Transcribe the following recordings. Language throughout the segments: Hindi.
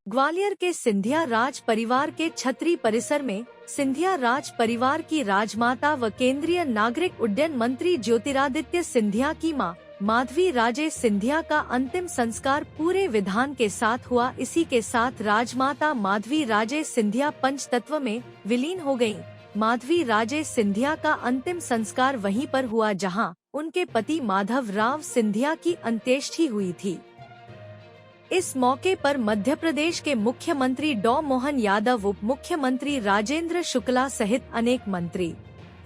ग्वालियर के सिंधिया राज परिवार के छतरी परिसर में सिंधिया राज परिवार की राजमाता व केंद्रीय नागरिक उड्डयन मंत्री ज्योतिरादित्य सिंधिया की मां माधवी राजे सिंधिया का अंतिम संस्कार पूरे विधान के साथ हुआ। इसी के साथ राजमाता माधवी राजे सिंधिया पंचतत्व में विलीन हो गयीं। माधवी राजे सिंधिया का अंतिम संस्कार वहीं पर हुआ जहां उनके पति माधव राव सिंधिया की अंत्येष्टि हुई थी। इस मौके पर मध्य प्रदेश के मुख्यमंत्री डॉ मोहन यादव, उप मुख्यमंत्री राजेंद्र शुक्ला सहित अनेक मंत्री,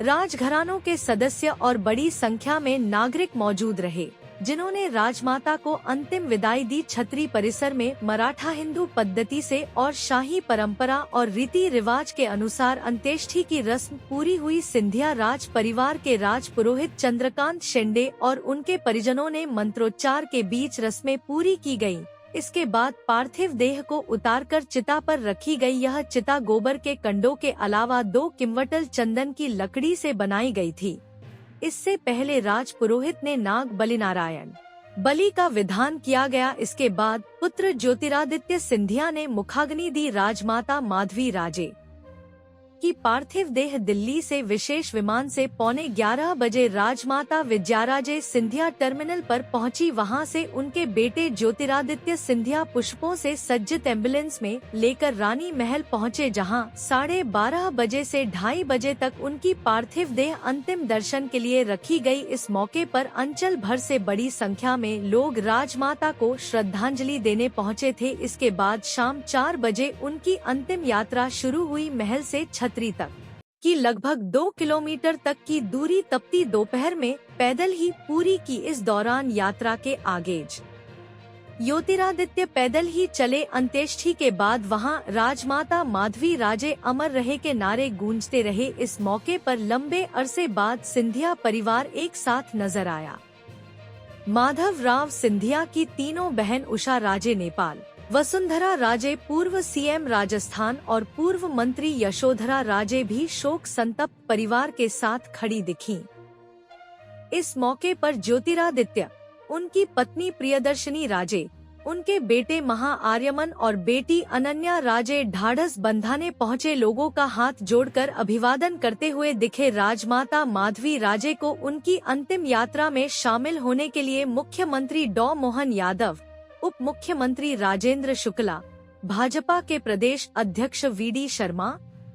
राजघरानों के सदस्य और बड़ी संख्या में नागरिक मौजूद रहे, जिन्होंने राजमाता को अंतिम विदाई दी। छतरी परिसर में मराठा हिंदू पद्धति से और शाही परंपरा और रीति रिवाज के अनुसार अंत्येष्टि की रस्म पूरी हुई। सिंधिया राज परिवार के राज पुरोहित चंद्रकांत शेंडे और उनके परिजनों ने मंत्रोच्चार के बीच रस्में पूरी की गयी। इसके बाद पार्थिव देह को उतारकर चिता पर रखी गई। यह चिता गोबर के कंडों के अलावा 2 किंवटल चंदन की लकड़ी से बनाई गई थी। इससे पहले राज पुरोहित ने नाग बलिनारायण बलि का विधान किया गया। इसके बाद पुत्र ज्योतिरादित्य सिंधिया ने मुखाग्नि दी। राजमाता माधवी राजे की पार्थिव देह दिल्ली से विशेष विमान से 11:15 बजे राजमाता विजयाराजे सिंधिया टर्मिनल पर पहुंची। वहां से उनके बेटे ज्योतिरादित्य सिंधिया पुष्पों से सज्जित एम्बुलेंस में लेकर रानी महल पहुंचे, जहां 12:30 बजे से 2:30 बजे तक उनकी पार्थिव देह अंतिम दर्शन के लिए रखी गई। इस मौके पर अंचल भर से बड़ी संख्या में लोग राजमाता को श्रद्धांजलि देने पहुँचे थे। इसके बाद शाम 4 बजे उनकी अंतिम यात्रा शुरू हुई। महल से छतरी तक की लगभग 2 किलोमीटर तक की दूरी तपती दोपहर में पैदल ही पूरी की। इस दौरान यात्रा के आगे ज्योतिरादित्य पैदल ही चले। अंत्येष्टि के बाद वहां राजमाता माधवी राजे अमर रहे के नारे गूंजते रहे। इस मौके पर लंबे अरसे बाद सिंधिया परिवार एक साथ नजर आया। माधव राव सिंधिया की तीनों बहन उषा राजे नेपाल, वसुंधरा राजे पूर्व सीएम राजस्थान और पूर्व मंत्री यशोधरा राजे भी शोक संतप्त परिवार के साथ खड़ी दिखीं। इस मौके पर ज्योतिरादित्य, उनकी पत्नी प्रियदर्शनी राजे, उनके बेटे महा आर्यमन और बेटी अनन्या राजे ढाढ़स बंधाने पहुंचे। लोगों का हाथ जोड़कर अभिवादन करते हुए दिखे। राजमाता माधवी राजे को उनकी अंतिम यात्रा में शामिल होने के लिए मुख्यमंत्री डॉ मोहन यादव, उप मुख्यमंत्री राजेंद्र शुक्ला, भाजपा के प्रदेश अध्यक्ष वीडी शर्मा,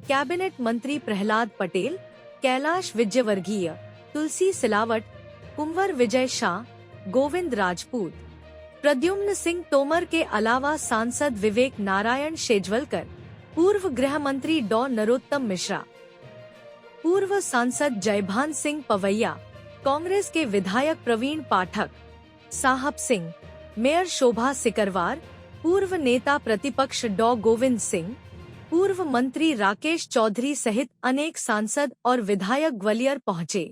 कैबिनेट मंत्री प्रहलाद पटेल, कैलाश विजयवर्गीय, तुलसी सिलावट, कुंवर विजय शाह, गोविंद राजपूत, प्रद्युम्न सिंह तोमर के अलावा सांसद विवेक नारायण शेजवलकर, पूर्व गृह मंत्री डॉ नरोत्तम मिश्रा, पूर्व सांसद जयभान सिंह पवैया, कांग्रेस के विधायक प्रवीण पाठक, साहब सिंह, मेयर शोभा सिकरवार, पूर्व नेता प्रतिपक्ष डॉ गोविंद सिंह, पूर्व मंत्री राकेश चौधरी सहित अनेक सांसद और विधायक ग्वालियर पहुंचे।